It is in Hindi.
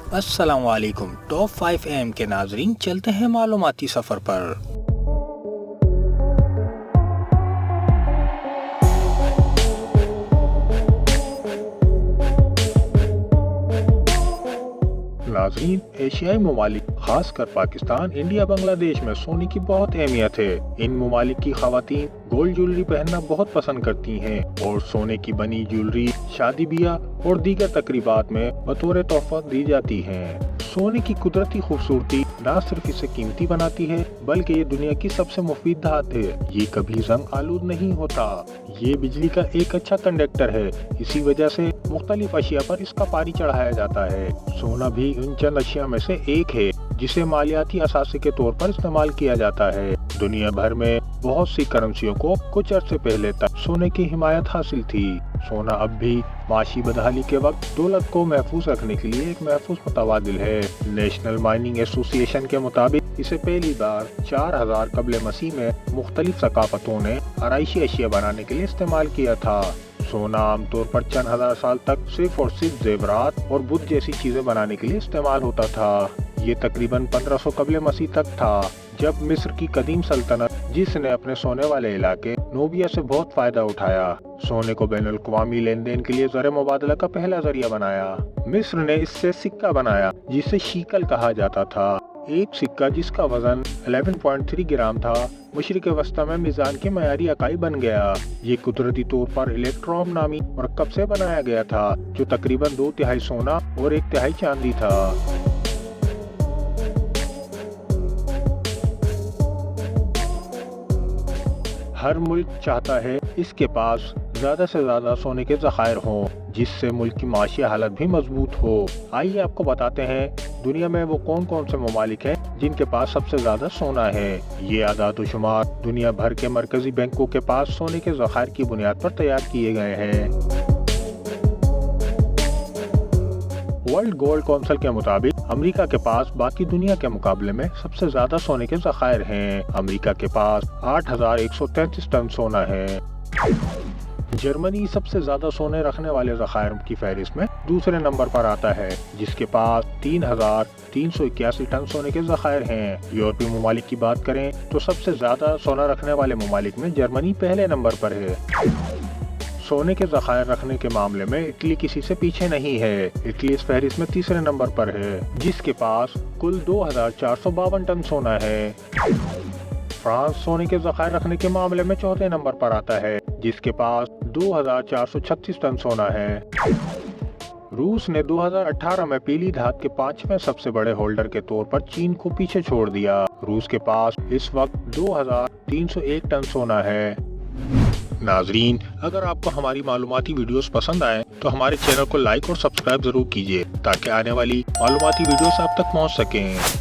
अस्सलामुअलैकुम। टॉप 5 AM के नाजरीन, चलते हैं मालूमाती सफ़र पर। नाजरीन, एशियाई ममालिक खासकर पाकिस्तान, इंडिया, बांग्लादेश में सोने की बहुत अहमियत है। इन ममालिक की खवातीन गोल्ड ज्वेलरी पहनना बहुत पसंद करती हैं और सोने की बनी ज्वेलरी शादी ब्याह और दीगर तकरीबात में बतौर तोहफा दी जाती है। सोने की कुदरती खूबसूरती न सिर्फ इसे कीमती बनाती है बल्कि ये दुनिया की सबसे मुफीद धातु है। ये कभी रंग आलूद नहीं होता। ये बिजली का एक अच्छा कंडक्टर है। इसी वजह से मुख्तलिफ अशिया पर इसका पारी चढ़ाया जाता है। सोना भी इन चंद अशिया में से एक है जिसे मालियाती असासे के तौर पर इस्तेमाल किया जाता है। दुनिया भर में बहुत सी करेंसियों को कुछ अर्से पहले तक सोने की हिमायत हासिल थी। सोना अब भी माशी बदहाली के वक्त दौलत को महफूज रखने के लिए एक महफूज मुतवादिल है। नेशनल माइनिंग एसोसिएशन के मुताबिक इसे पहली बार 4000 कबल मसीह में मुख्तलिफ सकाफतों ने आराइशी अशिया बनाने के लिए इस्तेमाल किया था। सोना आमतौर पर चंद हजार साल तक सिर्फ और सिर्फ जेवरात और बुत जैसी चीजें बनाने के लिए इस्तेमाल होता था। ये तकरीबन 1500 कबल मसीह तक था जब मिस्र की कदीम सल्तनत, जिसने अपने सोने वाले इलाके नोबिया से बहुत फायदा उठाया, सोने को बैनुल अक़वामी लेन देन के लिए ज़र मुबादला का पहला जरिया बनाया। मिस्र ने इससे सिक्का बनाया जिसे शीकल कहा जाता था। एक सिक्का जिसका वजन 11.3 ग्राम था मशरिक़ वस्ता में मीज़ान की मयारी इकाई बन गया। ये कुदरती तौर पर इलेक्ट्रॉम नामी मरकब से बनाया गया था जो तकरीबन 2/3 सोना और 1/3 चांदी था। हर मुल्क चाहता है इसके पास ज्यादा से ज्यादा सोने के ज़खायर हों जिससे मुल्क की माशी हालत भी मजबूत हो। आइए आपको बताते हैं दुनिया में वो कौन कौन से ममालिक हैं जिनके पास सबसे ज्यादा सोना है। ये आदाद शुमार दुनिया भर के मरकजी बैंकों के पास सोने के ज़खायर की बुनियाद पर तैयार किए गए हैं। वर्ल्ड गोल्ड काउंसिल के मुताबिक अमेरिका के पास बाकी दुनिया के मुकाबले में सबसे ज्यादा सोने के ज़खायर हैं। अमेरिका के पास 8133 टन सोना है। जर्मनी सबसे ज्यादा सोने रखने वाले ज़खायर की फहरिस्त में दूसरे नंबर पर आता है जिसके पास 3381 टन सोने के ज़खायर हैं। यूरोपीय ममालिक की बात करें तो सबसे ज्यादा सोना रखने वाले ममालिक में जर्मनी पहले नंबर पर है। सोने के ज़खायर रखने के मामले में इटली किसी से पीछे नहीं है। इटली इस फहरिस्त में तीसरे नंबर पर है जिसके पास कुल 2452 टन सोना है। फ्रांस सोने के ज़खायर रखने के मामले में चौथे नंबर पर आता है जिसके पास 2436 टन सोना है। रूस ने 2018 में पीली धात के 5वें सबसे बड़े होल्डर के तौर पर चीन को पीछे छोड़ दिया। रूस के पास इस वक्त 2301 टन सोना है। नाजरीन, अगर आपको हमारी मालूमाती वीडियोस पसंद आए तो हमारे चैनल को लाइक और सब्सक्राइब जरूर कीजिए ताकि आने वाली मालूमाती वीडियोस आप तक पहुंच सकें।